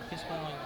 practice ko ngayon.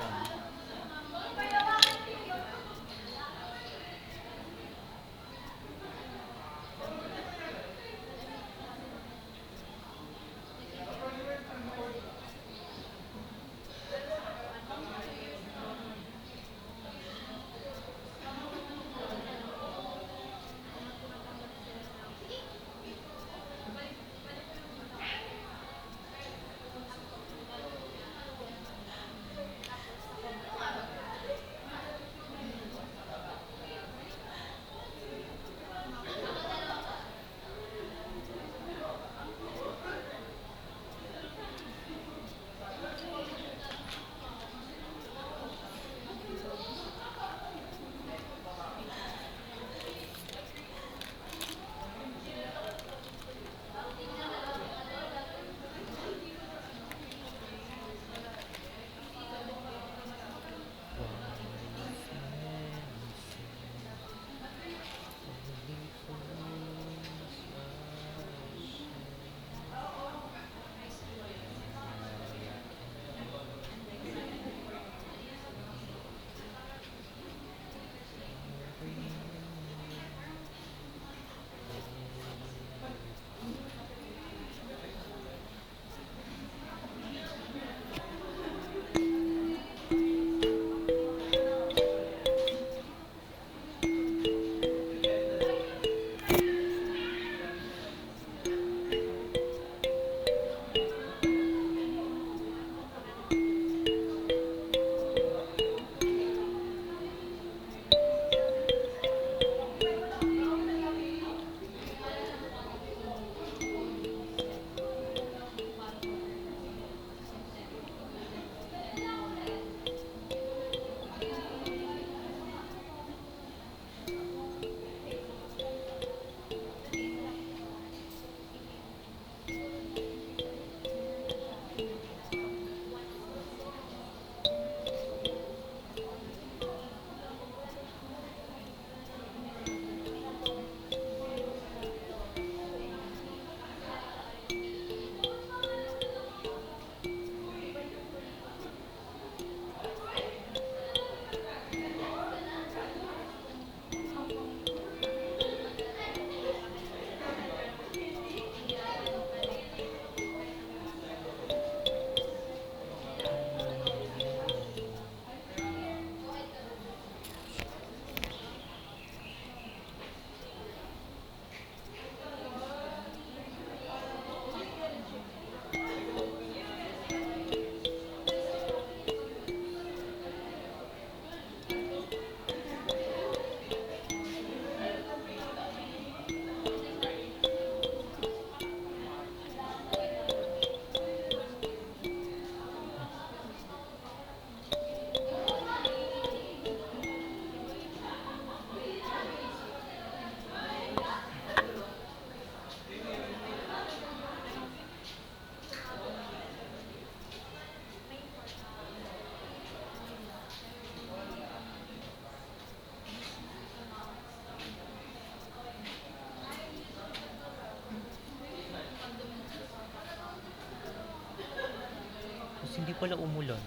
Tapos hindi pala umulan.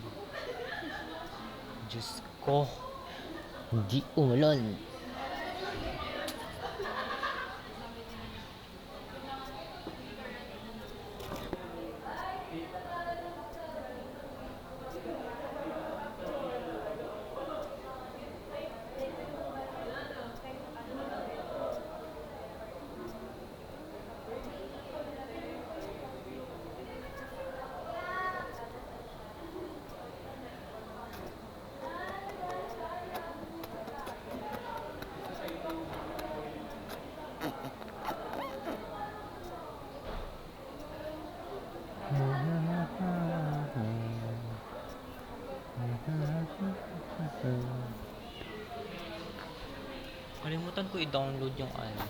Diyos ko. Hindi umulan. Kalimutan ko i-download yung ano.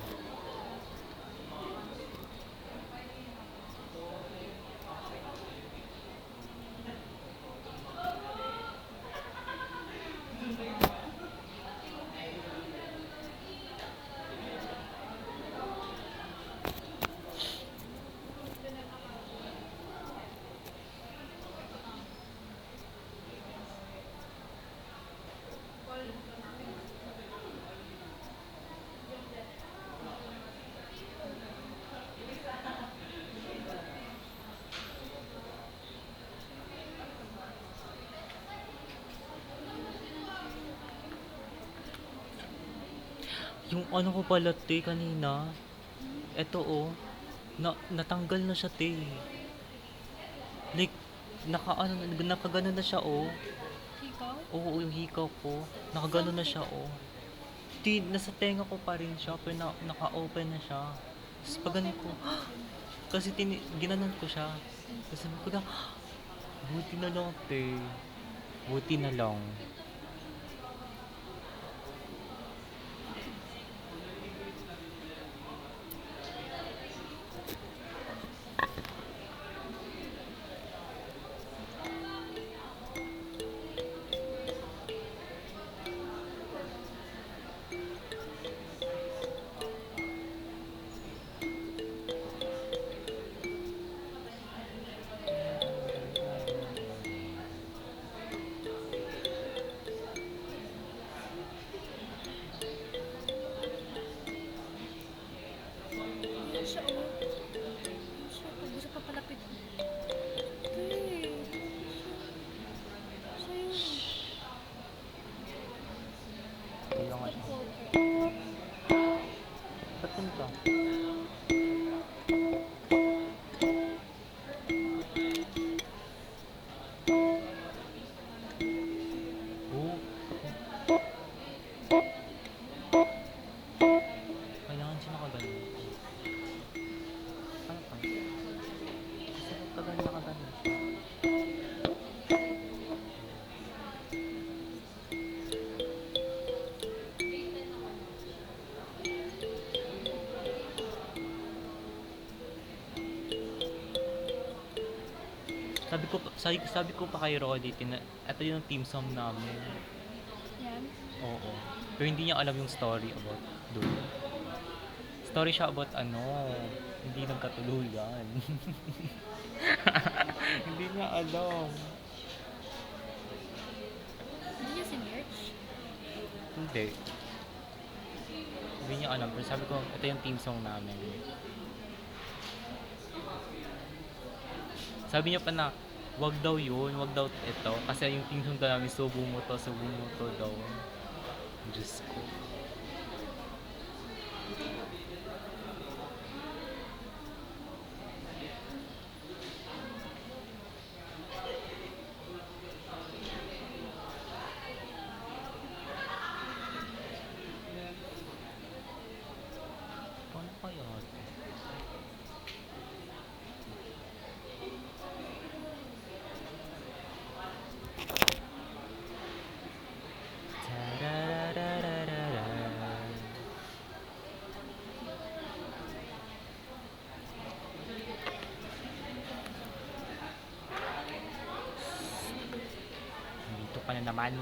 Yung ano ko pala, te, kanina. Eto, oh. Natanggal na siya, te. Like, nakagano na siya, oh. Ikaw? Oo, yung hikaw ko. Nakagano na siya, oh. Di, nasa tenga ko pa rin siya, pero naka-open na siya. Tapos pag ganun ko, kasi ginanon ko siya. Tapos sabi ko na, buti na lang, te. Buti na lang. Ayan siya, oh. Ayan siya. Pag gusto papalapit mo. Hey, siya yun. Kaya nga Step siya. walker. Ba't ganito? Oh, kailangan siya nakagano. Ano pa? Kasi nakagano siya. Sabi ko pa kay Roddy, ito yung team song namin. Yan. Oo. Pero hindi niya alam yung story about doon. Story siya about ano, hindi nagkatuluyan. Hindi niya alam. Hindi niya sinerch. Hindi. Hindi niya alam. Pero sabi ko, ito yung team song namin. Sabi niya pa na, wag daw yun, wag daw ito. Kasi yung team song daw namin, subo mo to daw. Diyos ko. Paano kaya ito? Tararararara. Dito ka na naman.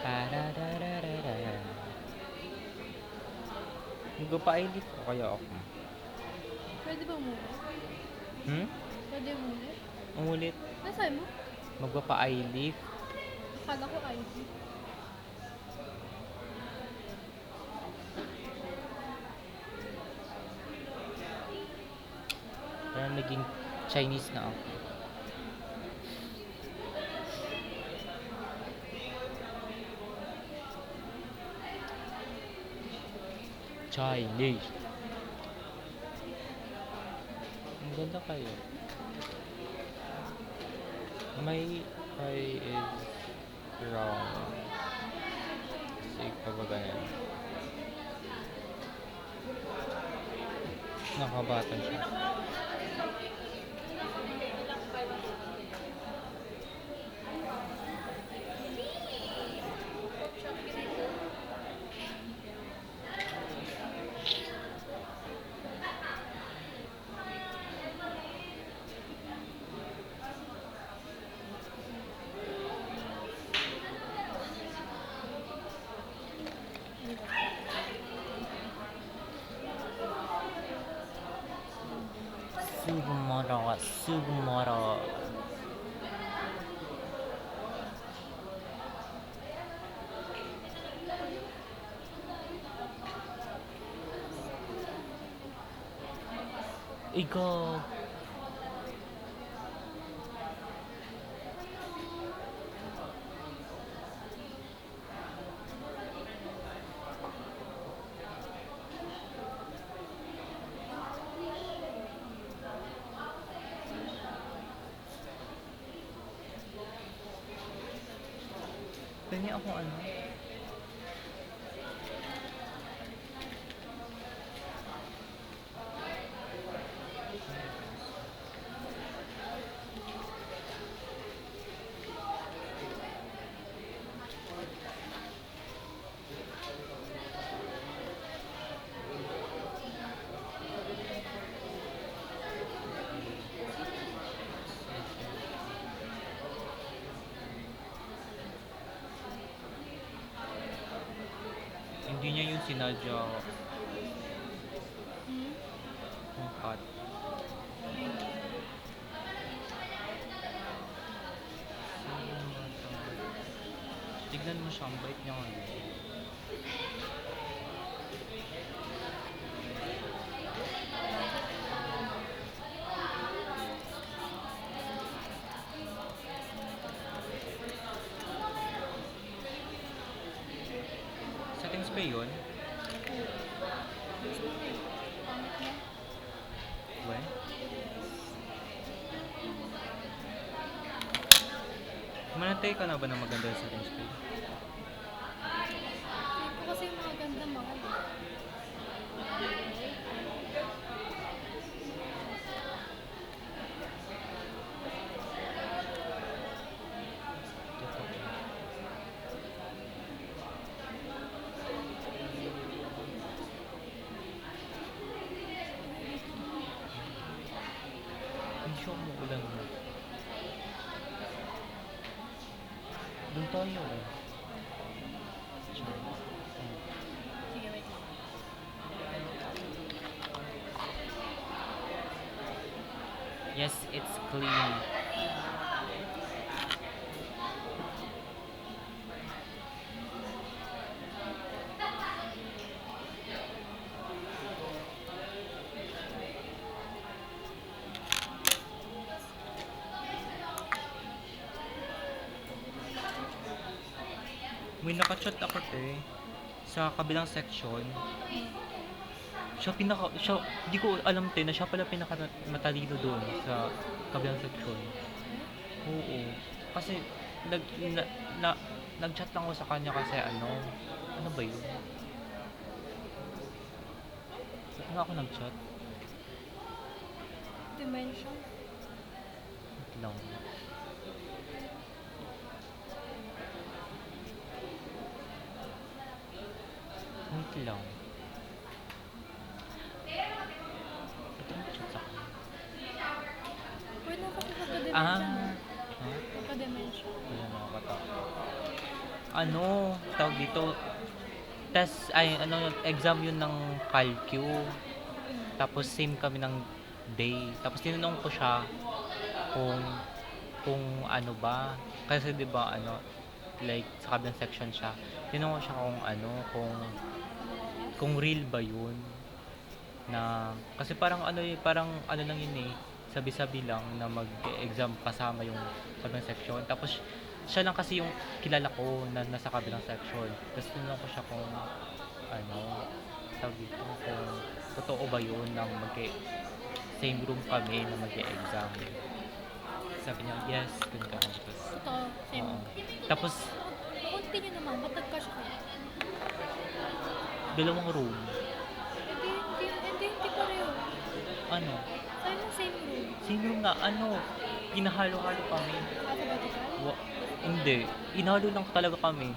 Pararararara. Magpapailit ko kaya ako. Pwede ba umulit? Pwede umulit? Umulit. Nasaan mo? Magpapa-eyelift. Akala ko ID. Parang naging Chinese na ako. Chinese. Ang ganda kayo. My eye is wrong. Sige pa ba ganyan? Nakabata siya. Sugumara. Ikaw. Pwede ako ano? Hindi niya yun sinadya. Hmm? Yung cut. Tignan mo siya, ang bait niya ngayon. Settings pa yun? Pangit na. We? Manatay ka na ba ng maganda sa settings pa? Ito kasi yung mga ganda mahal eh. Hindi siya umuulan mo. Doon tayo eh. Sige, wait lang. Yes, it's clean. May nakachat ako sa kabilang section. Di ko alam na siya pala pinaka matalino doon sa kabilang section. Oo. Kasi nag na, na, nag-chat lang ako sa kanya kasi ano ba yun? Ba't nga ako nag-chat? Dimension. Wait lang. Wait lang. Ba't ako nag-chat sa kanya? Pwede na kasi pagka-dimension. Ha? Pagka-dimension. Wala nakakatakot. Tawag dito, exam yun ng Calcu. Tapos same kami ng day. Tapos tinanong ko siya kung ano ba. Kasi 'di ba like sa kabilang section siya. Tinanong ko siya kung real ba yun. Kasi parang parang lang yun eh. Sabi-sabi lang na mag-exam kasama yung kabilang section. Tapos siya lang kasi yung kilala ko na nasa kabilang section. Tapos tinanong ko siya kung tawag dito, kung totoo ba yun na same room kami na mag-exam. Sabi niya, yes, dun kami. Ito, same. Oo. Tapos, Continue naman, ba't nagka-siya kayo? dalawang room. Hindi pareho. Ano? Sabi mo same room. Same room nga, hinahalo-halo kami. Alphabetical? Hindi. Inhalo lang talaga kami.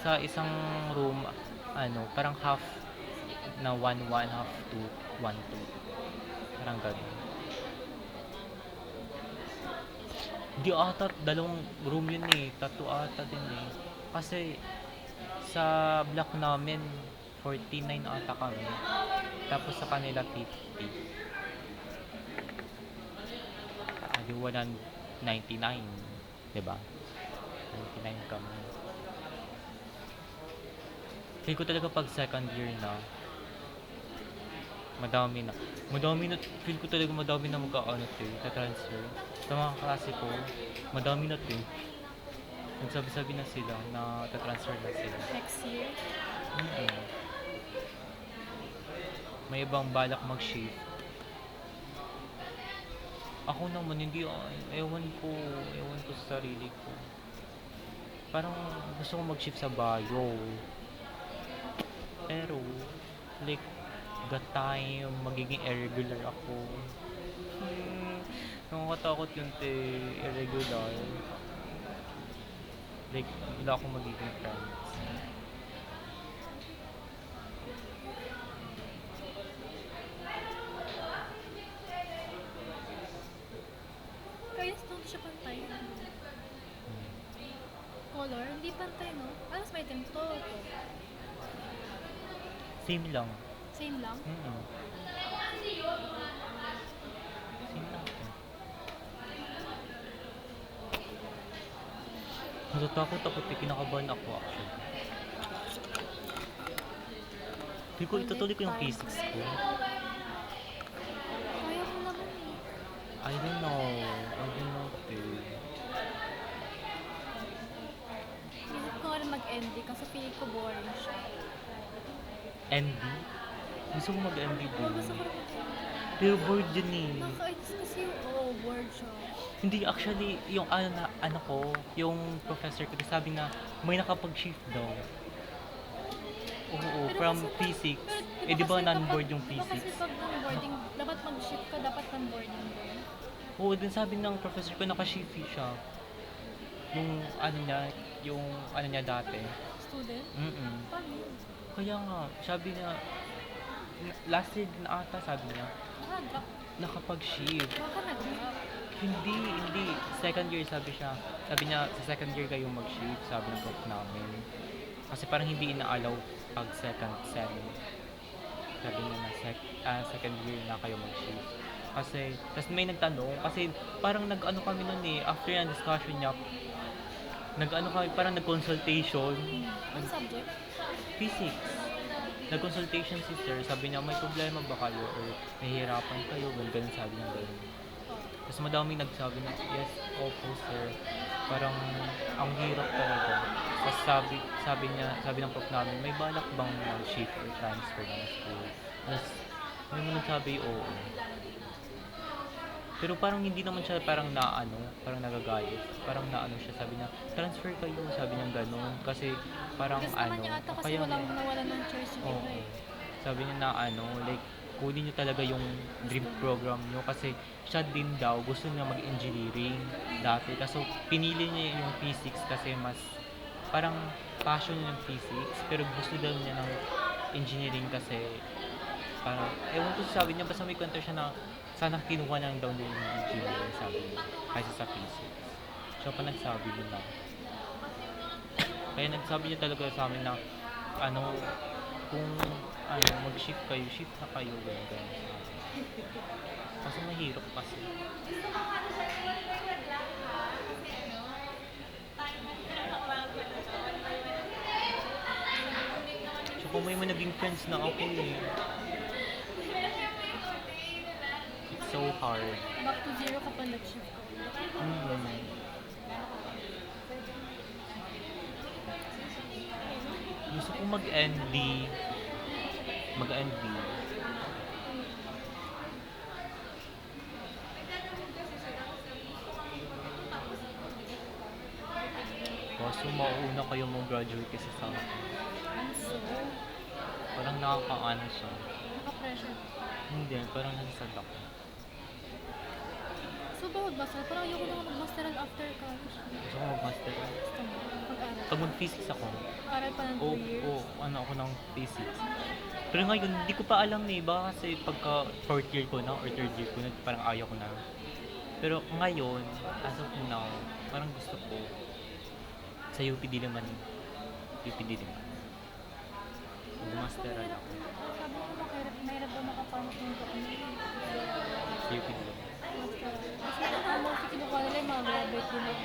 Sa isang room, parang half na 1-1, half 2, 1-2. Parang gano'n. Di ata, dalawang room yun eh. Tatlo ata din eh. Kasi, sa block namin, 49 ata kami. Tapos sa kanila, 50. Di 199, diba? 99 kami. Feel ko talaga pag second year na, madami na. Feel ko talaga madami na mag-ano transfer. Sa mga klase ko, madami na nagsabi-sabi na sila na tatransfer na sila. Next year? Mm. May ibang balak mag-shift. Ako naman, hindi, ewan ko sa sarili ko. Parang gusto ko mag-shift sa bio. Pero, like, the time, magiging irregular ako. Nakakatakot yun, irregular. Like, wala akong magiging friends. Kaya doon siya pantay. Color? Hindi pantay, no? Alas may item to. Same lang. Same lang? Mm-mm. Same lang to. Natatakot ako, kinakabahan ako actually. Hindi ko, itutuloy ko yung physics ko. Kaya mo naman eh. I don't know. Isip ko nga rin mag-ND kasi feeling ko boring siya. ND? Gusto ko mag-ND Oo, din. gusto ko rin mag-ND. Pero bored yun eh. Nakakainis kasi bored siya. Hindi, actually, yung ano ko, yung professor ko, sabi na may nakapag-shift daw. Oo, Pero from kasi physics. pero Di ba kasi non-board kapag- yung Di ba kasi physics? pag non-boarding, dapat mag-shift ka, dapat non-boarding din. Oo, din sabi ng professor ko, naka-shift siya. Yung ano niya dati. Student? Mm-mm. Paano yun? Kaya nga, sabi niya, last year din ata, sabi niya, Drop. nakapag-shift. Baka nag-drop. Hindi. Second year sabi siya. Sabi niya, sa second year kayo mag-shift, sabi ng prof namin. Kasi parang hindi ina-allow pag second sem. Sabi niya na second year na kayo mag-shift. Kasi, tas may nagtanong, kasi parang nag-ano kami nun eh, after yung discussion niya, nag-ano kami, parang nag-consultation, Ano subject? physics. Nag-consultation si sir, sabi niya, may problema ba kayo or nahihirapan kayo, ganun sabi niya ganun. Tapos madaming nagsabi na, yes, opo sir, parang ang hirap talaga. Tapos sabi ng prof namin, may balak bang mag-shift or transfer ng school? Tapos may mga nagsabi, oo. Pero parang hindi naman siya parang parang nagagalit. Parang siya, sabi niya, transfer kayo, sabi niya gano'n. Kasi parang Gusto naman niya ata kasi kaya walang nawalan ng choice yung oo. iba eh. Sabi niya na like, kunin niyo talaga yung dream program niyo kasi siya din daw gusto niya mag-engineering dati. Kaso pinili niya yung physics kasi mas parang passion niya yung physics pero gusto daw niya ng engineering kasi parang, ewan ko sabi niya, basta may kwento siya na sana kinuha lang daw niya yung engineering, sabi niya, kaysa sa physics. Siya pa nagsabi din lang. Kaya nagsabi niya talaga sa amin na, kung mag-shift kayo, shift na kayo, ganyan. Kasi mahirap kasi. So kung may naging friends na ako eh. It's so hard. Back to zero kapag nag-shift ka. Gusto ko mag-ND. Kaso mauuna kayo mag-graduate kasi sa akin. Ano so? Parang nakakaano siya. Naka-pressure. Hindi, parang nasasad ako. So bawal ba sir? Parang ayoko na mag-masteral after college. Gusto ko mag-master. Gusto mo? Mag-aral. Pag mag-physics ako, Aral pa ng 2 years. ako ng physics. Pero ngayon, hindi ko pa alam eh. Baka kasi pagka 4th year ko na or 3rd year ko na, parang ayaw ko na. Pero ngayon, as of now, parang gusto ko sa UPD naman. Mag-masteral ako. Sabi ko mahirap ba makapasok ng doon? Sa UPD naman. Masteral. Kasi almost mag-graduate din ako.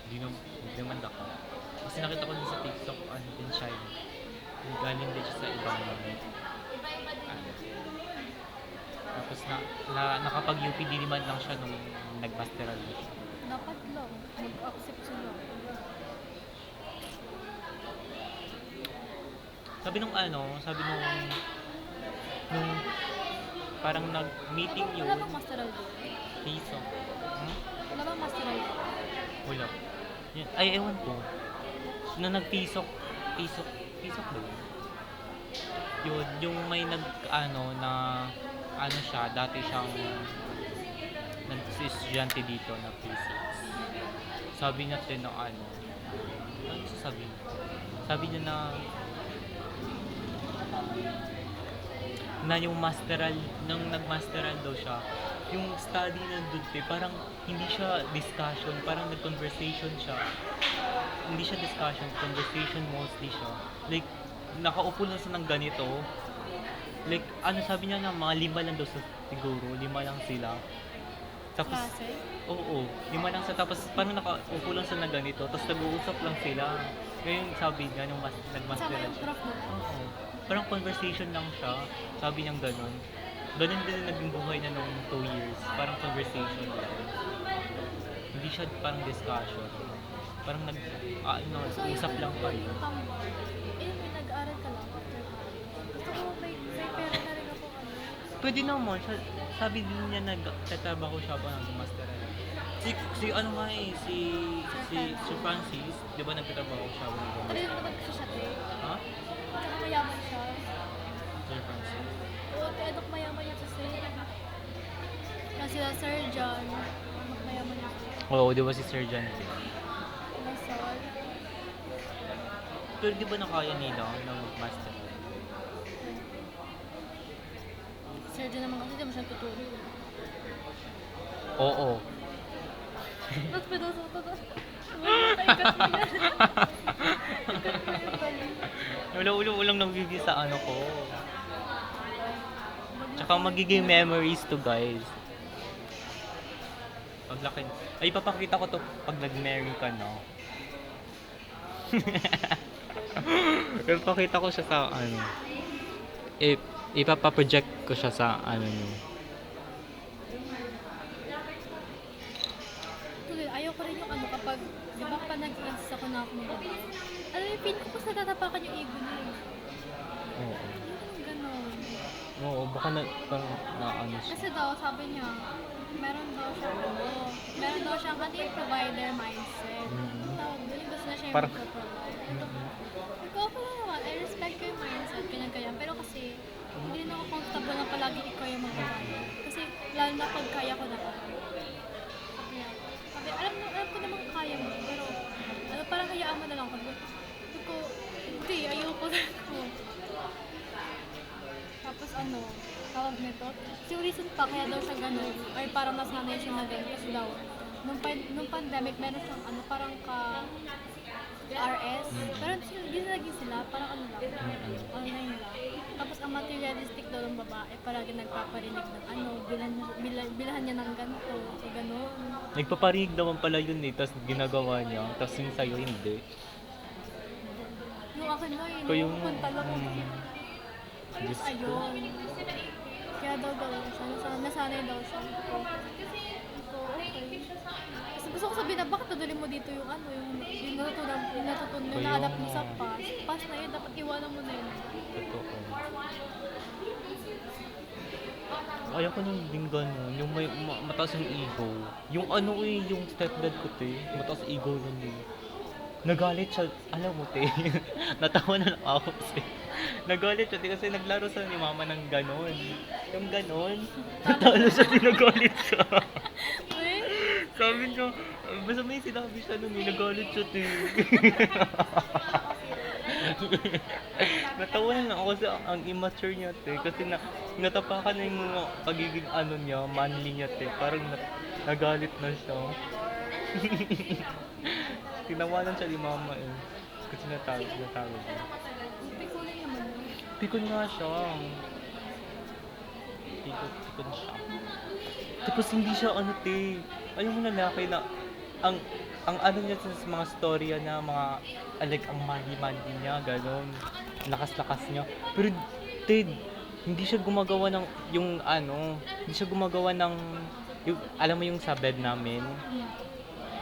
Hindi naman ako. Kasi nakita ko din sa TikTok, ano din siya yun. Galing din siya sa ibang ano. Tapos nakapag-UP din naman lang siya nung nag-masteral na siya. Dapat lang, mag-accept sila. Sabi nung parang nag-meeting Wala yun, bang masteral doon? piso. Hmm? Wala bang masteral doon? Wala. Yan. Ay, ewan ko. Na nag-pisok ba yun? Yun, yung may na siya, dati siyang nag-estudyante dito na physics. Sabi niya din na ano sasabi niya? Sabi niya na yung masteral, nung nag-masteral daw siya, yung study nandun parang hindi siya discussion, parang nag-conversation siya. Hindi siya discussion, conversation mostly siya. Like, nakaupo lang siya ng ganito. Like, ano sabi niya na mga 5 lang daw siguro, 5 lang sila. Tapos, Klase? oo, 5 lang sa tapos parang nakaupo lang siya na ganito, tapos nag-uusap lang sila. Ngayon sabi niya, nung Kasama nag-masteral yung siya. prof mo? Oo. Parang conversation lang siya. Sabi niyang ganun. Ganun din ang naging buhay niya nung 2 years. Parang conversation lang. Hindi siya parang discussion. Parang usap lang kayo. Tambay. May nag-aaral ka lang after college. Gusto ko may pera na rin ako ano. Pwede naman. Sabi din niya nagtatrabaho siya pa ng master. Si ano nga si Francis, di ba nagtatrabaho siya pa ng Ano yung naman kasi siya, te? Ha? Tsaka mayaman siya. Sir Francis. Oo, te, anak mayaman niya kasi. Yan sila Sir John. Anak mayaman niya. Oo, di ba si Sir John? Masal. Pero di ba nakaya nila ng master? Sir John naman kasi di mo siya tuturo. Oo. Ba't pinuso ko to? Ikat mo yan. Ikat mo yung bali. Ulang nabibigay sa ano ko. Tsaka magiging memories to guys. Paglaki. Ay, papakita ko to pag nag-marry ka na. Papakita ko siya sa ano. Ipapaproject ko siya sa ano nyo. Tuloy, ayoko rin yung ano kapag, di ba pa nag-insist ako na ako mag-babae. Ano yung pin ko sa tatapakan yung ego niya. Oo. Ano ganon? Oo, baka parang ano siya. Kasi daw, sabi niya, meron daw siyang ano yung provider mindset. Ang tawag doon, yung gusto na siya yung Parang- magpa-provide. Ikaw ko lang naman, I respect ko yung mindset, ganyan. Pero kasi, hindi rin ako comfortable na palagi ikaw yung magbabayad. Kasi, lalo na pag kaya ko na. Sabi, alam ko naman kaya mo, pero, parang hayaan mo na lang. Sabi ko, hindi, ayoko na ako. Tapos tawag nito, yung reason pa kaya daw siya ganun, or parang nasanay siya na ganun, kasi daw, nung pandemic, meron siyang parang RS, pero hindi na naging sila, parang online lang. Tapos ang materialistic daw ng babae, parang nagpaparinig ng bilahan niya ng ganito, o ganun. Nagpaparinig naman pala yun tapos ginagawa niya, tapos yung sa'yo hindi. Nung akin na Ko yung... punta lang ako. Diyos ko. Ayun. Kaya daw siya, nasanay daw siya. Okay. Kasi gusto ko sabihin na bakit nadali mo dito yung yung natutunan, yung na-adapt mo sa past. Past na yun, dapat iwanan mo na yun. Totoo. Ayaw ko nung din ganun, yung may mataas yung ego. Yung yung stepdad ko mataas ego nun Nagalit siya, alam mo natawa na lang ako kasi. Nagalit siya kasi naglaro sa ni mama ng ganon. Yung ganon, natalo siya, nagalit siya. Uy, Sabi niya, basta may sinabi siya nun, nagalit siya Natawa na lang ako kasi ang immature niya kasi natapakan na yung mga pagiging niya, manly niya parang nagalit na siya. Tinawanan siya ni mama kasi natawag niya. pikulin naman yun. Pikon nga siya. Pikon siya. Tapos hindi siya Alam mo lalaki na ang ang ano niya sa mga storya na mga like ang mandi-mandi niya, gano'n. Lakas-lakas niya. Pero Ted, hindi siya gumagawa ng yung ano, hindi siya gumagawa ng yung, alam mo yung sa bed namin,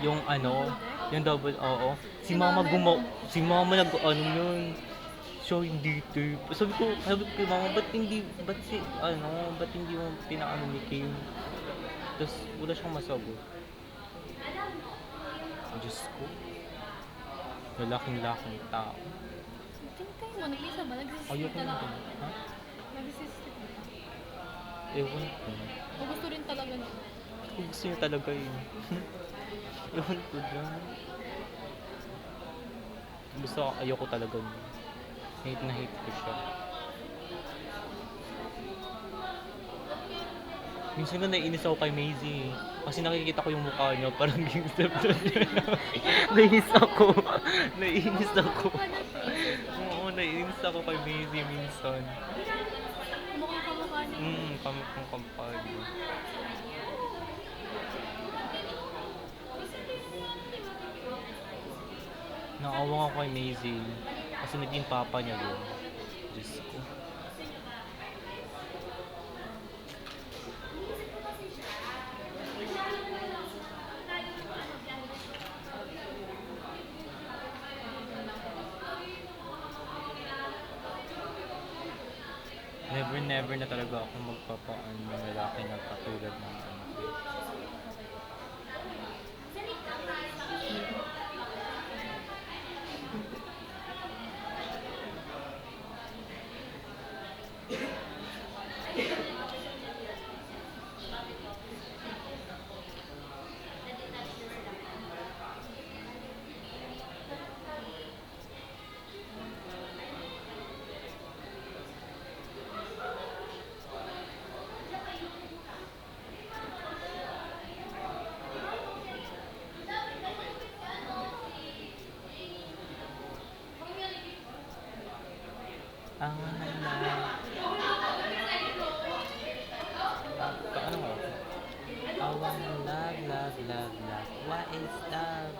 yung ano, yung double, oo. Si mama nag-ano yun. Siya hindi tape. Sabi ko kay mama, ba't hindi mo pinaano ni Kim? Tapos wala siyang masagot. Diyos ko, lalaking-laking tao. Tingnan mo, nag-isa ba? Nag-resist Ayoko na talaga. din. Ha? Nag-resist ka. Ewan ko. O gusto rin talaga na. Kung gusto niya talaga yun. Ewan ko dyan. Ayoko talaga yun. Hate na hate ko siya. Minsan nga naiinis ako kay Maisie eh. Kasi nakikita ko yung mukha niya, parang yung stepdad niya. Naiinis ako. Naiinis ako. Oo, naiinis ako kay Maisie minsan. Mukhang kamukha niya. Kamukang kampanya. Naawa ako kay Maisie. Kasi naging papa niya doon. Diyos ko. Never na talaga ako magpapaan ng lalaki na katulad ng ano. Ang hala. Paano mo? I wanna love. What is love?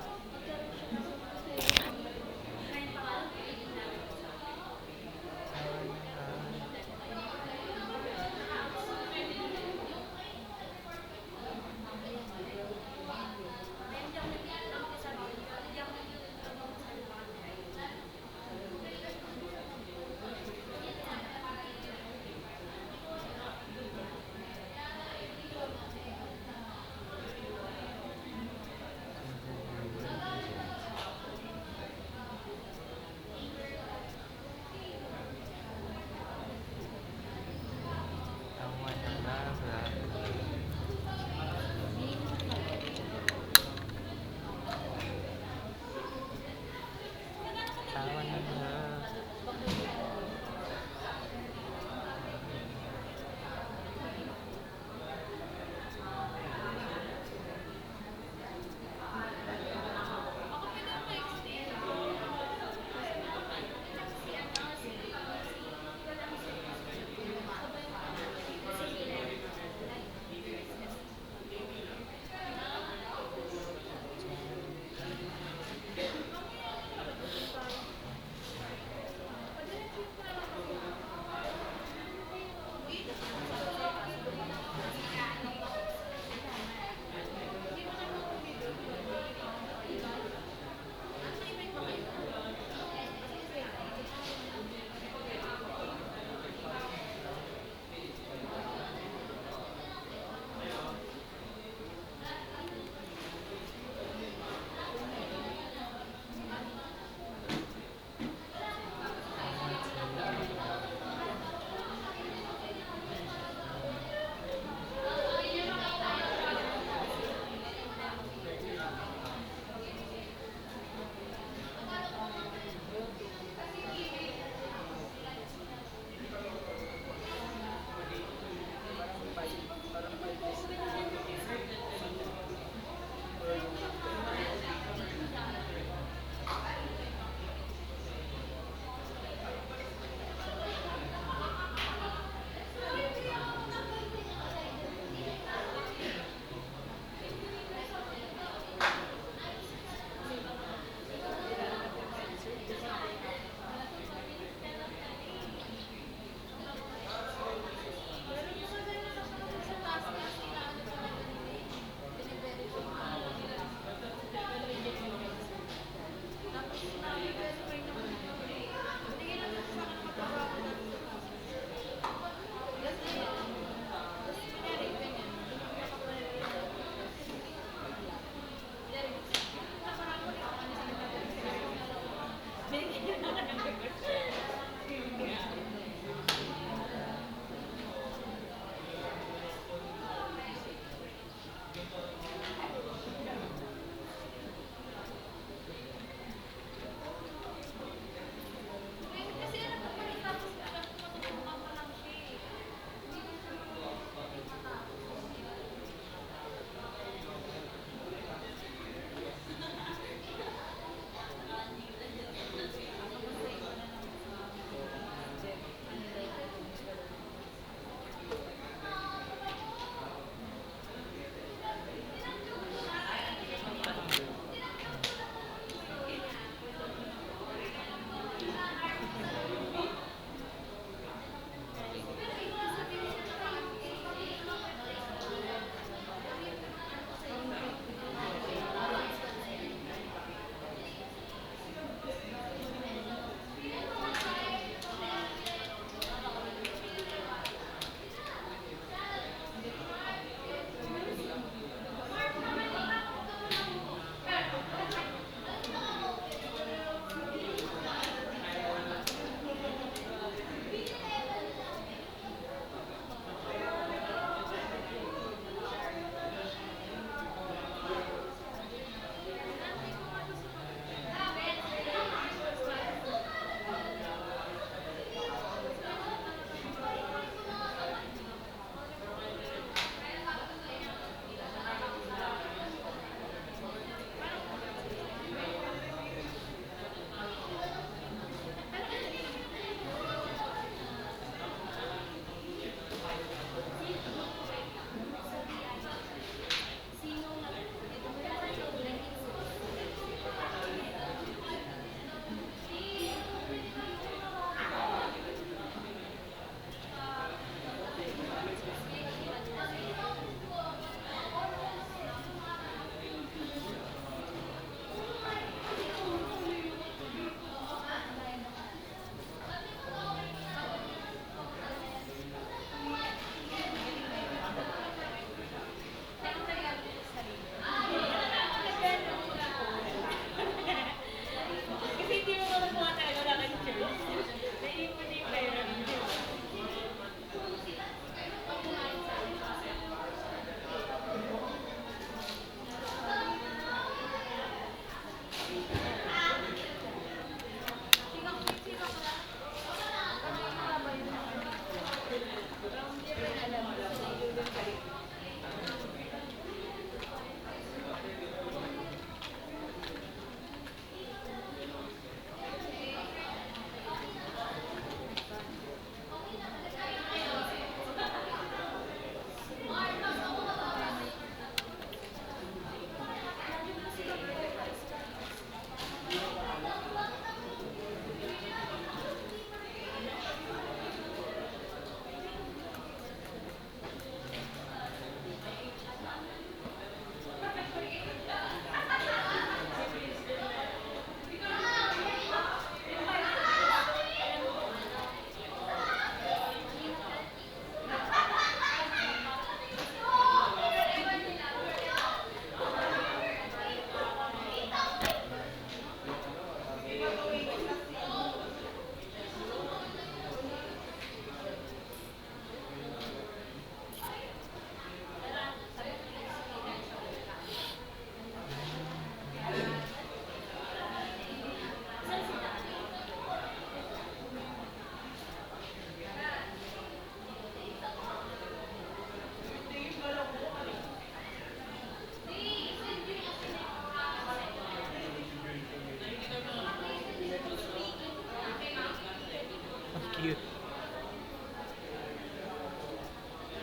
cute.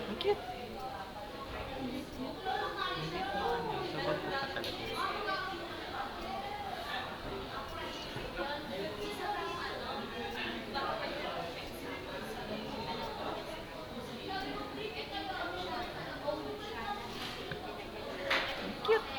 Ang cute. Hindi naman eh. Sabag ko pa talaga. Cute.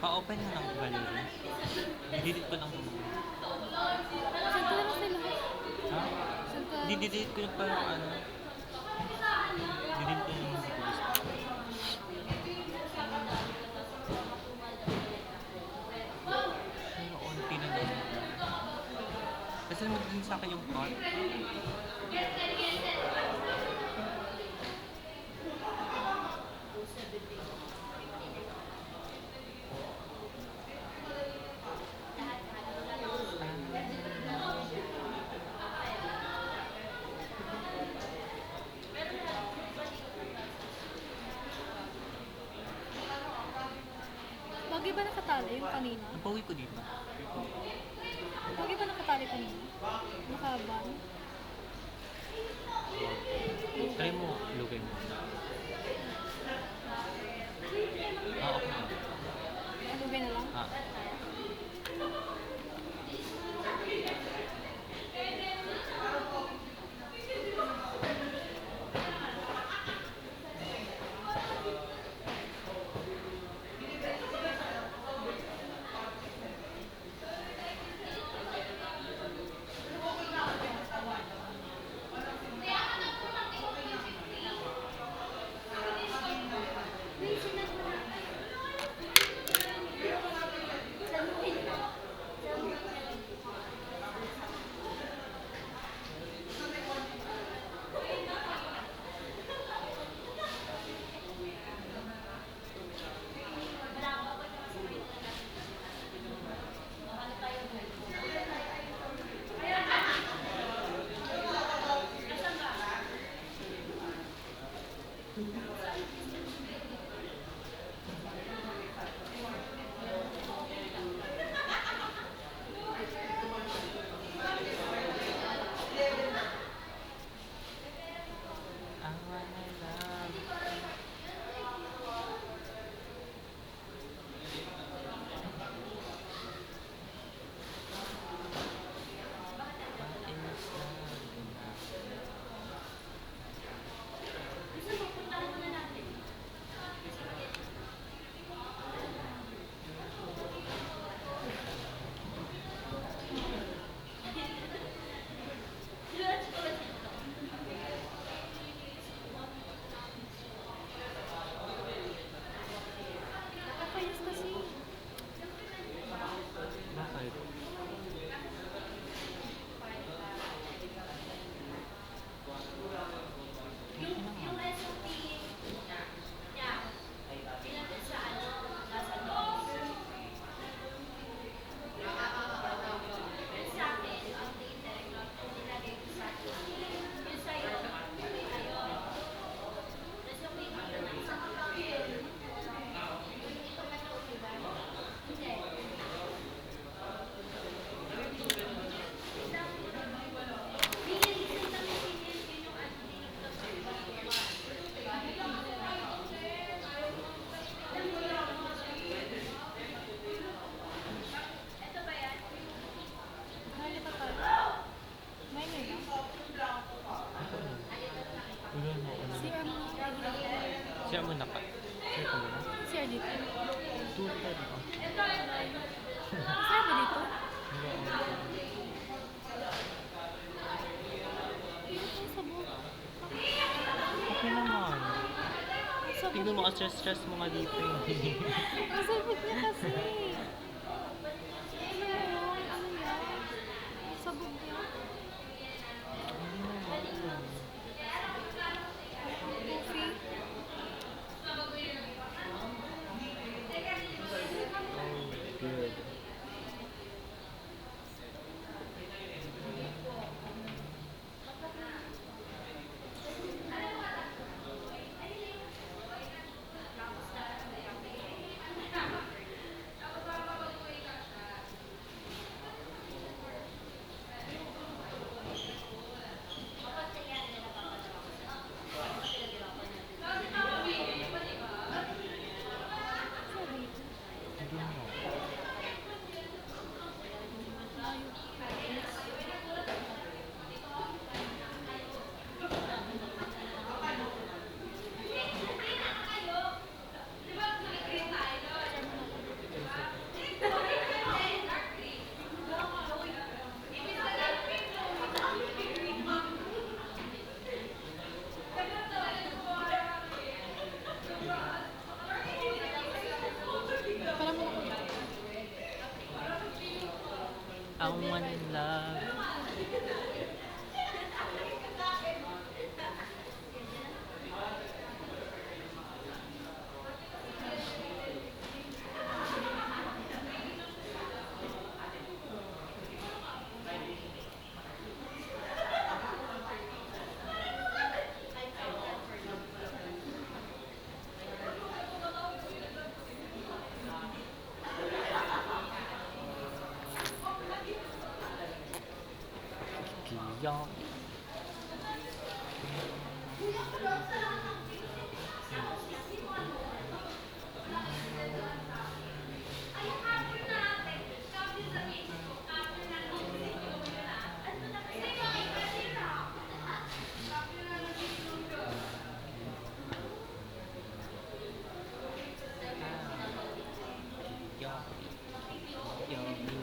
Pa-open na ng gallery. Didelete ko lang. Saan ko lang sila? Ha? Saan ka? Didelete ko yung parang ano. Didelete ko yung hindi ko gusto. Pero onti na lang. Kasi naman din sa akin yung cut. Bagay ba nakatali yung kanina? Nabawi ko dito. Bagay ba nakatali kanina? Nakaban? Try mo, lugay mo. Okay. Ano ba na lang? Ah. Nakakayos kasi. Bakit? Mahal ka pa. May na lang. Wala mo, ano. CR mo na. Share mo na ka. Share ko muna. CR dito. Tulad ka dito. CR ba dito? Ang sabog. Okay naman. Ang sabog. Tignan mo, stress mo nga dito. Ang sabog niya kasi. Ano yun? Ano yan? Ang sabog niya. Coffee. Good. Yuck. Yuck. Yummy.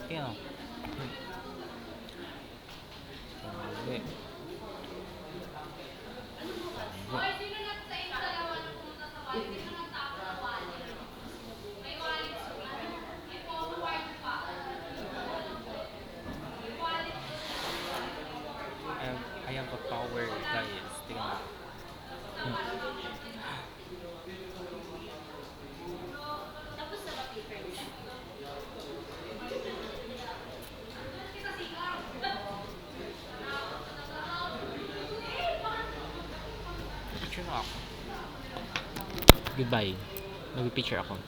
Kaya. Hindi. I have a power, guys. Tingnan mo. Picture na ako. Goodbye. Mag-picture ako.